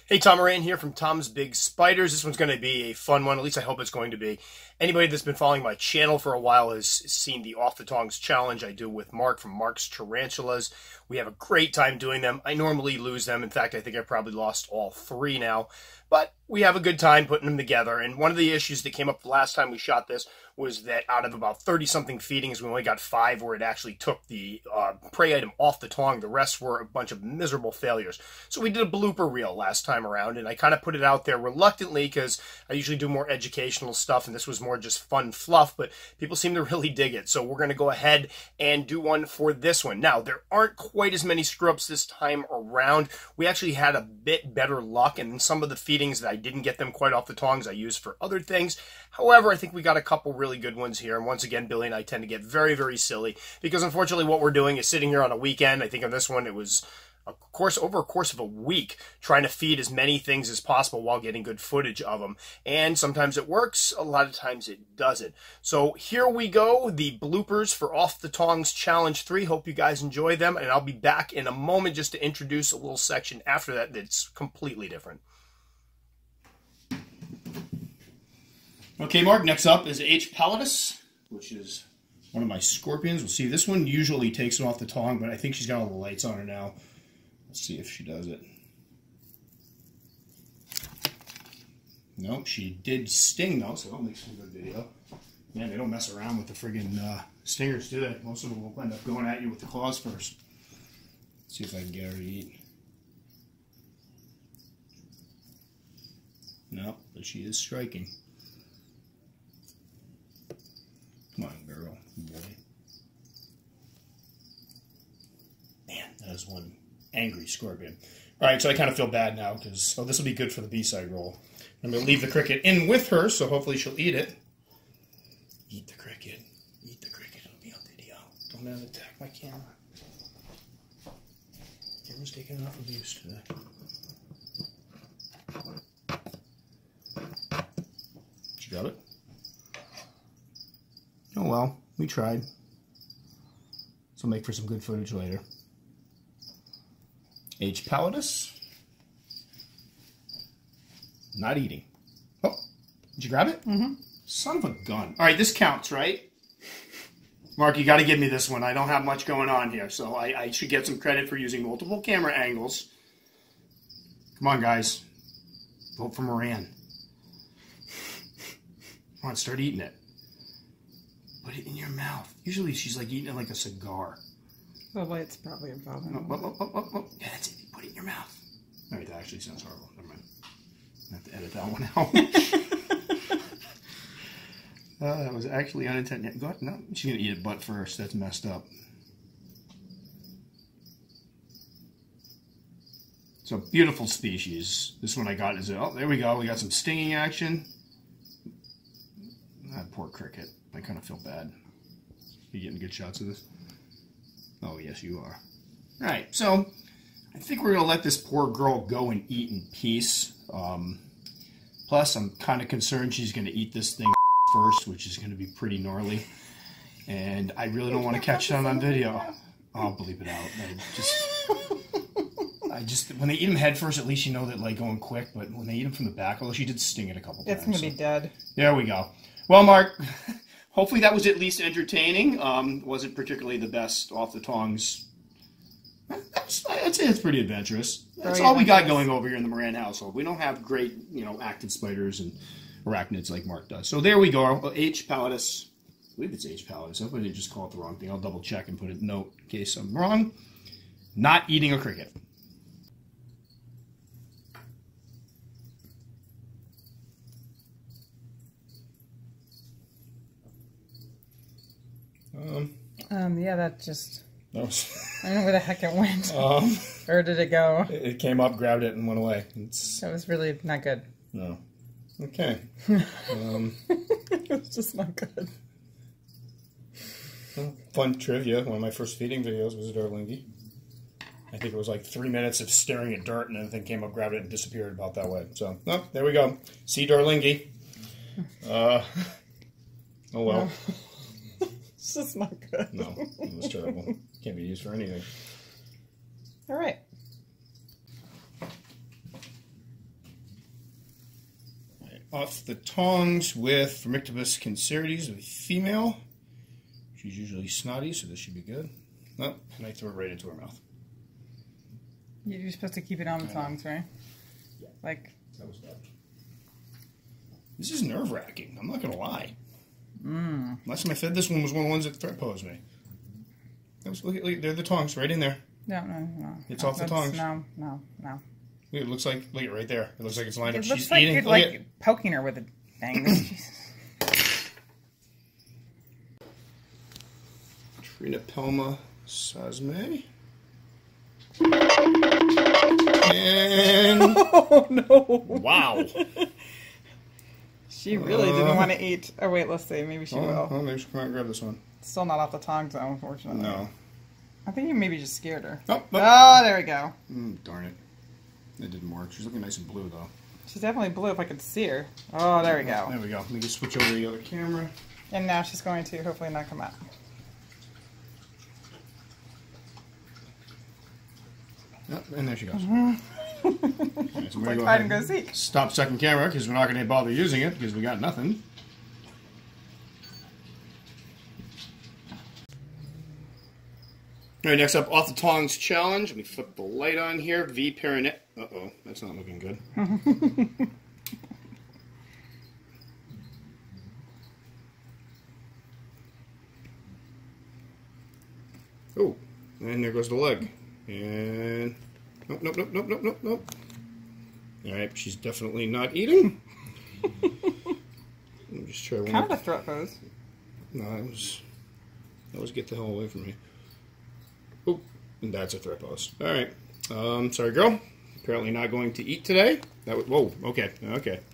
Hey, Tom Moran here from Tom's Big Spiders. This one's going to be a fun one. At least I hope it's going to be. Anybody that's been following my channel for a while has seen the Off the Tongs challenge I do with Mark from Mark's Tarantulas. We have a great time doing them. I normally lose them. In fact, I think I probably lost all three now. But we have a good time putting them together. And one of the issues that came up the last time we shot this was that out of about 30-something feedings, we only got 5 where it actually took the prey item off the tong. The rest were a bunch of miserable failures. So we did a blooper reel last time around, and I kind of put it out there reluctantly because I usually do more educational stuff, and this was more just fun fluff, but people seem to really dig it. So we're going to go ahead and do one for this one. Now, there aren't quite as many screw-ups this time around. We actually had a bit better luck, and some of the feedings that I didn't get them quite off the tongs I used for other things. However, I think we got a couple really good ones here. And once again, Billy and I tend to get very, very silly because unfortunately what we're doing is sitting here on a weekend. I think on this one it was over a course of a week trying to feed as many things as possible while getting good footage of them. And sometimes it works, a lot of times it doesn't. So here we go, the bloopers for Off the Tongs Challenge 3. Hope you guys enjoy them, and I'll be back in a moment just to introduce a little section after that that's completely different. Okay, Mark, next up is H. pallidus, which is one of my scorpions. We'll see. This one usually takes it off the tong, but I think she's got all the lights on her now. Let's see if she does it. Nope, she did sting, though, so that'll make some good video. Man, they don't mess around with the friggin' stingers, do they? Most of them will end up going at you with the claws first. Let's see if I can get her to eat. No, but she is striking. Come on, girl, boy. Man, that is one angry scorpion. All right, so I kind of feel bad now because, oh, this will be good for the B-side roll. I'm going to leave the cricket in with her, so hopefully she'll eat it. Eat the cricket. Eat the cricket. It'll be on video. Don't let it attack my camera. Camera's taking enough abuse today. Did you grab it? Oh well, we tried. This will make for some good footage later. H. pallidus. Not eating. Oh, did you grab it? Mm-hmm. Son of a gun. All right, this counts, right? Mark, you got to give me this one. I don't have much going on here, so I should get some credit for using multiple camera angles. Come on, guys. Vote for Moran. Come on, start eating it. Put it in your mouth. Usually she's like eating it like a cigar. The light's probably involved. Yeah, that's it. Put it in your mouth. All right, that actually sounds horrible. Never mind. I have to edit that one out. That was actually unintended. Go ahead. No, she's going to eat it butt first. That's messed up. So, beautiful species. This one I got is, oh, there we go. We got some stinging action. That poor cricket. I kind of feel bad. You getting good shots of this? Oh, yes, you are. All right, so I think we're going to let this poor girl go and eat in peace. Plus, I'm kind of concerned she's going to eat this thing first, which is going to be pretty gnarly. And I really don't want to catch that on video. I'll bleep it out. I just, when they eat them head first, at least you know that like going quick. But when they eat them from the back, although she did sting it a couple times. It's going to be dead. There we go. Well, Mark, hopefully that was at least entertaining. Wasn't particularly the best off the tongs. I'd say it's pretty adventurous. That's all we got going over here in the Moran household. We don't have great, active spiders and arachnids like Mark does. So there we go. H. pallidus. I believe it's H. pallidus. I hope I didn't just call it the wrong thing. I'll double check and put a note in case I'm wrong. Not eating a cricket. Yeah, that just... I don't know where the heck it went. Where did it go? It came up, grabbed it, and went away. That was really not good. No. Okay. It was just not good. Well, fun trivia. One of my first feeding videos was a Darlingi. I think it was like 3 minutes of staring at dirt, and then the thing came up, grabbed it, and disappeared about that way. So, oh, there we go. See Darlingi. Oh well. It's just not good. No, it was terrible. Can't be used for anything. All right. off the tongs with Formictibus cancerides, a female. She's usually snotty, so this should be good. Oh, and I threw it right into her mouth. You're supposed to keep it on the tongs, right? Yeah. Like. That was bad. This is nerve-wracking. I'm not going to lie. Last time I fed this one was one of the ones that threat posed me. Look, they're the tongs right in there. No. It's off the tongs. No. Look, it looks like, look, right there. It looks like it's lined up. It looks She's like eating. you're like poking her with a thing. Trinopelma sasme. And oh no! Wow. She really didn't want to eat. Oh wait, let's see. Maybe she will. Oh, maybe she can grab this one. Still not off the tongs though, unfortunately. No. I think you maybe just scared her. Oh, there we go. Darn it. That didn't work. She's looking nice and blue though. She's definitely blue if I could see her. Oh, there we go. There we go. Let me just switch over to the other camera. And now she's going to hopefully not come out. Yep, and there she goes. Right, so Like hide and go seek. Stop second camera because we're not going to bother using it because we got nothing. All right, next up, off the tongs challenge. Let me flip the light on here. V Perinet. Uh-oh, that's not looking good. Oh, and there goes the leg. And nope. All right, she's definitely not eating. Let me just try one. Kind of a threat pose. No, that was get the hell away from me. Oh, and that's a threat pose. All right, sorry, girl. Apparently not going to eat today. That was, whoa. Okay.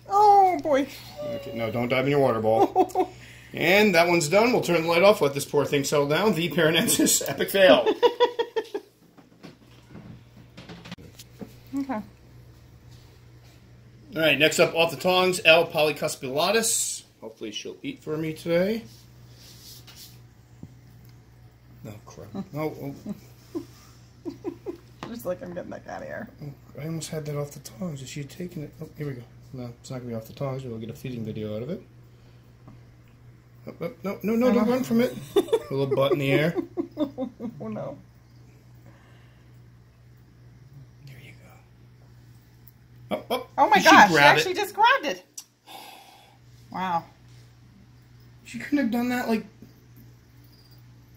Oh boy. Okay, no, don't dive in your water ball. And that one's done. We'll turn the light off. Let this poor thing settle down. V Paranensis, epic fail. Okay. All right, next up off the tongs, L. polycuspillatus. Hopefully she'll eat for me today. Oh, crap. Oh. Just like I'm getting that out of here. I almost had that off the tongs. Is she taking it? Oh, here we go. No, it's not going to be off the tongs. We'll get a feeding video out of it. No, don't run from it. A little butt in the air. Oh, no. There you go. Oh my gosh, she actually just grabbed it. Wow. She couldn't have done that like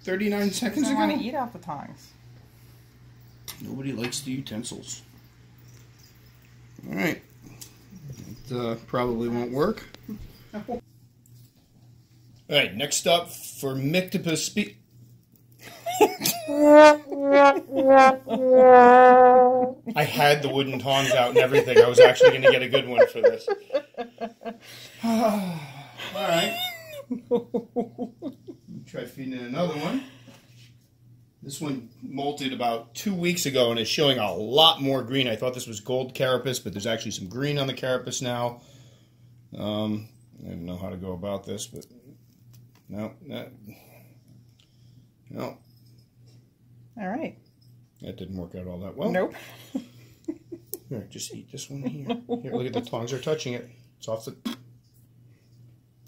39 seconds ago. I want to eat off the tongs. Nobody likes the utensils. All right. It probably won't work. All right, next up, Formictibus I had the wooden tongs out and everything. I was actually going to get a good one for this. All right. Try feeding in another one. This one molted about 2 weeks ago and is showing a lot more green. I thought this was gold carapace, but there's actually some green on the carapace now. I don't know how to go about this, but no. All right. That didn't work out all that well. Nope. Here, just eat this one here. Here, look at the tongs are touching it. It's off the...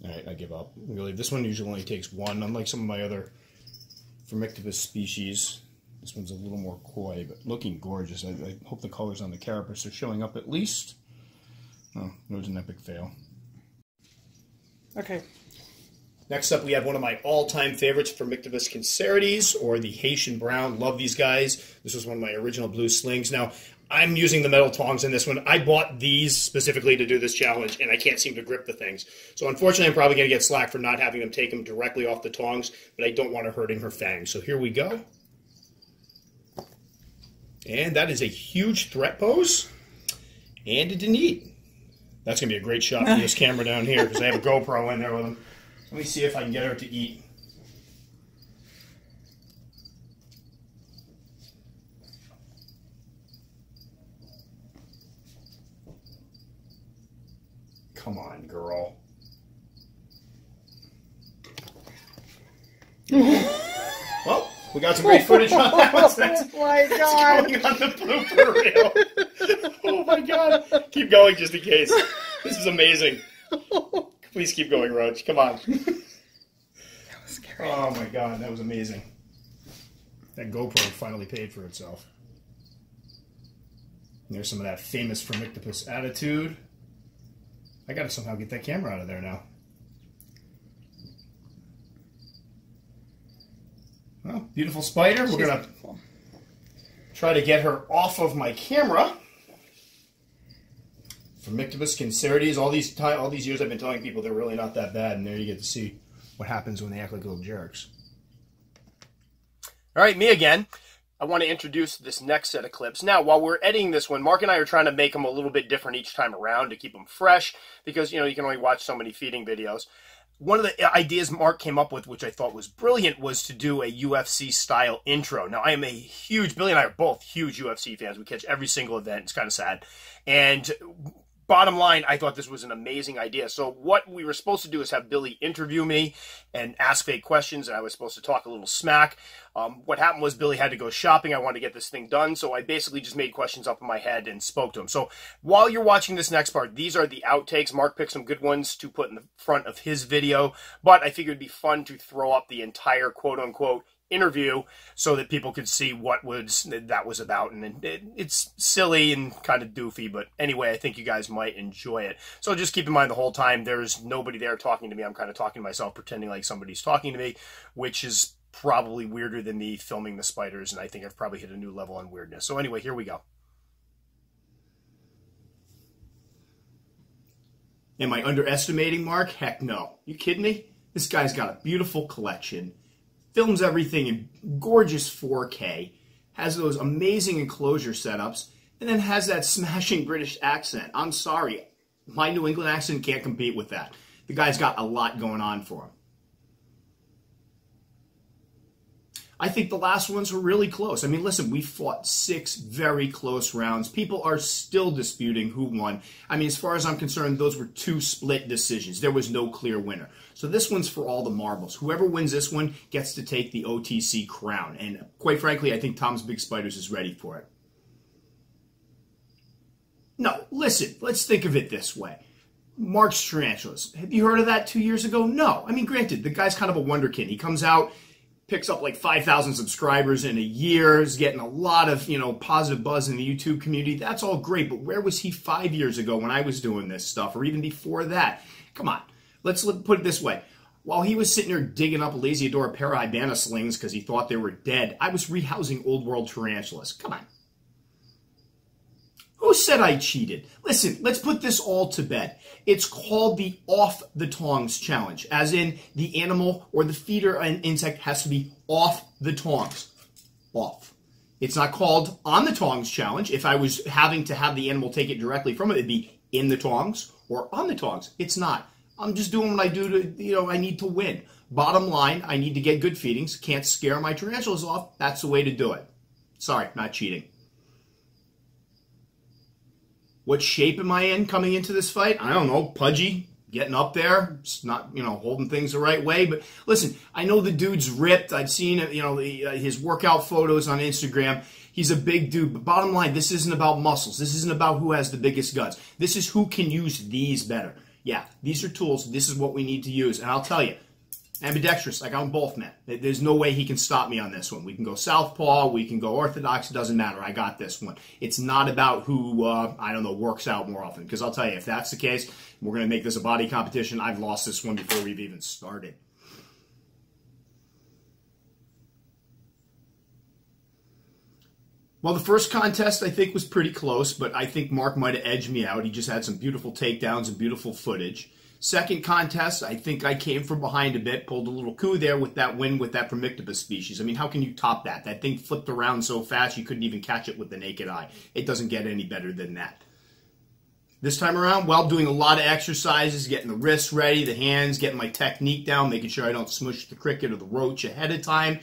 All right, I give up. Really, this one usually only takes one, unlike some of my other Formictibus species. This one's a little more coy, but looking gorgeous. I hope the colors on the carapace are showing up at least. Oh, it was an epic fail. Okay. Next up, we have one of my all-time favorites, Formictibus cancerides, or the Haitian brown. Love these guys. This was one of my original blue slings. Now, I'm using the metal tongs in this one. I bought these specifically to do this challenge, and I can't seem to grip the things. So unfortunately, I'm probably going to get slack for not having them take them directly off the tongs, but I don't want her hurting her fangs. So here we go. And that is a huge threat pose, and it didn't eat. That's going to be a great shot for this camera down here, because I have a GoPro in there with them. Let me see if I can get her to eat. Come on, girl. Well, we got some great footage on that one. Oh my god. It's going on the blooper reel. Oh my god. Keep going just in case. This is amazing. Please keep going, Roach. Come on. That was scary. Oh my god, that was amazing. That GoPro finally paid for itself. And there's some of that famous Formictopus attitude. I gotta somehow get that camera out of there now. Well, beautiful spider. We're gonna try to get her off of my camera. Formictopus cancerides. All these years I've been telling people they're really not that bad, and there you get to see what happens when they act like little jerks. All right, me again. I want to introduce this next set of clips. Now, while we're editing this one, Mark and I are trying to make them a little bit different each time around to keep them fresh because, you know, you can only watch so many feeding videos. One of the ideas Mark came up with, which I thought was brilliant, was to do a UFC-style intro. Now, I am a huge, Billy and I are both huge UFC fans. We catch every single event. It's kind of sad. And bottom line, I thought this was an amazing idea. So what we were supposed to do is have Billy interview me and ask fake questions, and I was supposed to talk a little smack. What happened was Billy had to go shopping. I wanted to get this thing done, so I basically just made questions up in my head and spoke to him. So while you're watching this next part, these are the outtakes. Mark picked some good ones to put in the front of his video, but I figured it'd be fun to throw up the entire quote-unquote interview so that people could see what that was about. And it's silly and kind of doofy, but anyway, I think you guys might enjoy it. So just keep in mind the whole time there's nobody there talking to me. I'm kind of talking to myself, pretending like somebody's talking to me, which is probably weirder than me filming the spiders, and I think I've probably hit a new level on weirdness. So anyway, here we go. Am I underestimating Mark? Heck no. You kidding me? This guy's got a beautiful collection. Films everything in gorgeous 4K, has those amazing enclosure setups, and then has that smashing British accent. I'm sorry, my New England accent can't compete with that. The guy's got a lot going on for him. I think the last ones were really close. I mean, listen, we fought 6 very close rounds. People are still disputing who won. I mean, as far as I'm concerned, those were 2 split decisions. There was no clear winner. So this one's for all the marbles. Whoever wins this one gets to take the OTC crown. And quite frankly, I think Tom's Big Spiders is ready for it. No, listen, let's think of it this way. Mark's Tarantulas. Have you heard of that 2 years ago? No. I mean, granted, the guy's kind of a wonderkid. He comes out, picks up like 5,000 subscribers in a year, is getting a lot of, positive buzz in the YouTube community. That's all great, but where was he 5 years ago when I was doing this stuff, or even before that? Come on, let's put it this way. While he was sitting there digging up Lasiodora parahybana slings because he thought they were dead, I was rehousing old world tarantulas. Come on. Who said I cheated? Listen, let's put this all to bed. It's called the off the tongs challenge, as in the animal or the feeder and insect has to be off the tongs. Off. It's not called on the tongs challenge. If I was having to have the animal take it directly from it, it'd be in the tongs or on the tongs. It's not. I'm just doing what I do to, I need to win. Bottom line, I need to get good feedings. Can't scare my tarantulas off. That's the way to do it. Sorry, not cheating. What shape am I in coming into this fight? I don't know, pudgy, getting up there, just not, holding things the right way. But listen, I know the dude's ripped. I've seen, his workout photos on Instagram. He's a big dude. But bottom line, this isn't about muscles. This isn't about who has the biggest guts. This is who can use these better. Yeah, these are tools. This is what we need to use. And I'll tell you, ambidextrous, I got them both, man. There's no way he can stop me on this one. We can go southpaw, we can go orthodox, it doesn't matter. I got this one. It's not about who, works out more often. Because I'll tell you, if that's the case, we're going to make this a body competition. I've lost this one before we've even started. Well, the first contest, I think, was pretty close, but I think Mark might have edged me out. He just had some beautiful takedowns and beautiful footage. Second contest, I think I came from behind a bit, pulled a little coup there with that win with that Formictopus species. I mean, how can you top that? That thing flipped around so fast you couldn't even catch it with the naked eye. It doesn't get any better than that. This time around, well, doing a lot of exercises, getting the wrists ready, the hands, getting my technique down, making sure I don't smush the cricket or the roach ahead of time.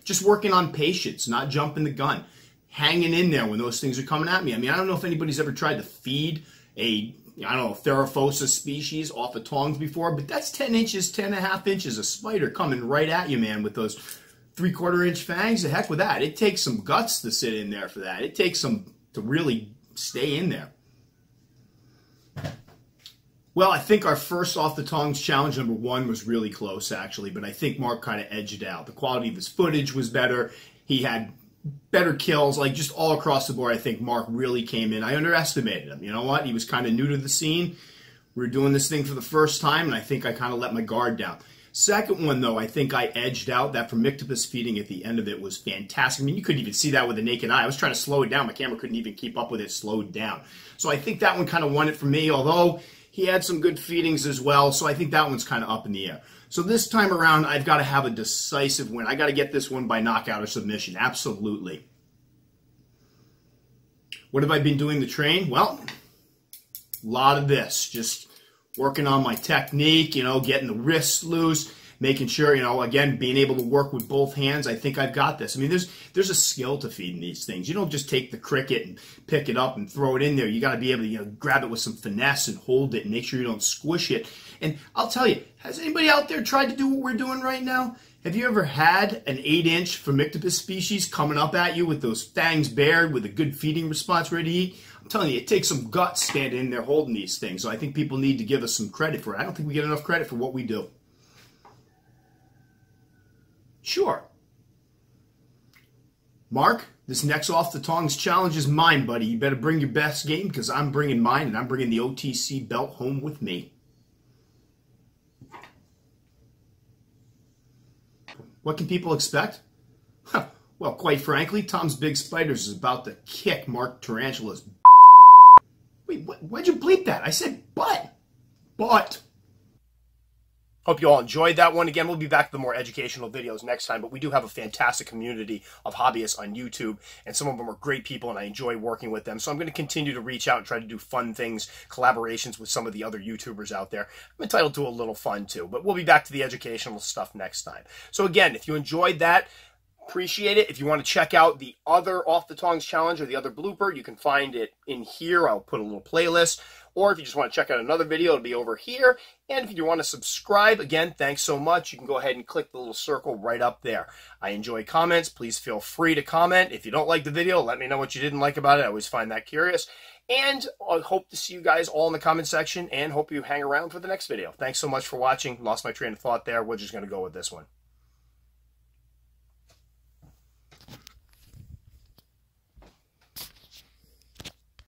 Just working on patience, not jumping the gun. Hanging in there when those things are coming at me. I mean, I don't know if anybody's ever tried to feed a Theraphosa species off of tongs before, but that's 10 inches, 10.5 inches of spider coming right at you, man, with those 3/4 inch fangs. The heck with that. It takes some guts to sit in there for that. It takes some to really stay in there. Well, I think our first Off the Tongs challenge, number 1, was really close, actually, but I think Mark kind of edged out. The quality of his footage was better. He had better kills, like just all across the board. I think Mark really came in. I underestimated him. You know what? He was kind of new to the scene. We were doing this thing for the first time, and I think I kind of let my guard down. Second one, though, I think I edged out. That Formictopus feeding at the end of it was fantastic. I mean, you couldn't even see that with the naked eye. I was trying to slow it down. My camera couldn't even keep up with it slowed down. So I think that one kind of won it for me, although he had some good feedings as well. So I think that one's kind of up in the air. So this time around, I've got to have a decisive win. I got to get this one by knockout or submission. Absolutely. What have I been doing to train? Well, a lot of this. Just working on my technique, you know, getting the wrists loose, making sure, you know, again, being able to work with both hands. I think I've got this. I mean, there's a skill to feeding these things. You don't just take the cricket and pick it up and throw it in there. You got to be able to, you know, grab it with some finesse and hold it and make sure you don't squish it. And I'll tell you, has anybody out there tried to do what we're doing right now? Have you ever had an 8-inch Formictopus species coming up at you with those fangs bared with a good feeding response ready to eat? I'm telling you, it takes some guts standing in there holding these things. So I think people need to give us some credit for it. I don't think we get enough credit for what we do. Sure. Mark, this next Off the Tongs challenge is mine, buddy. You better bring your best game because I'm bringing mine and I'm bringing the OTC belt home with me. What can people expect? Well, quite frankly, Tom's Big Spiders is about to kick Mark Tarantula's. Wait, why'd you bleep that? I said butt. Butt. Hope you all enjoyed that one. Again, we'll be back to the more educational videos next time, but we do have a fantastic community of hobbyists on YouTube, and some of them are great people, and I enjoy working with them. So I'm going to continue to reach out and try to do fun things, collaborations with some of the other YouTubers out there. I'm entitled to a little fun, too, but we'll be back to the educational stuff next time. So again, if you enjoyed that, appreciate it. If you want to check out the other Off the Tongs challenge or the other blooper, you can find it in here. I'll put a little playlist. Or if you just want to check out another video, it'll be over here. And if you want to subscribe, again, thanks so much. You can go ahead and click the little circle right up there. I enjoy comments. Please feel free to comment. If you don't like the video, let me know what you didn't like about it. I always find that curious. And I hope to see you guys all in the comment section and hope you hang around for the next video. Thanks so much for watching. Lost my train of thought there. We're just going to go with this one.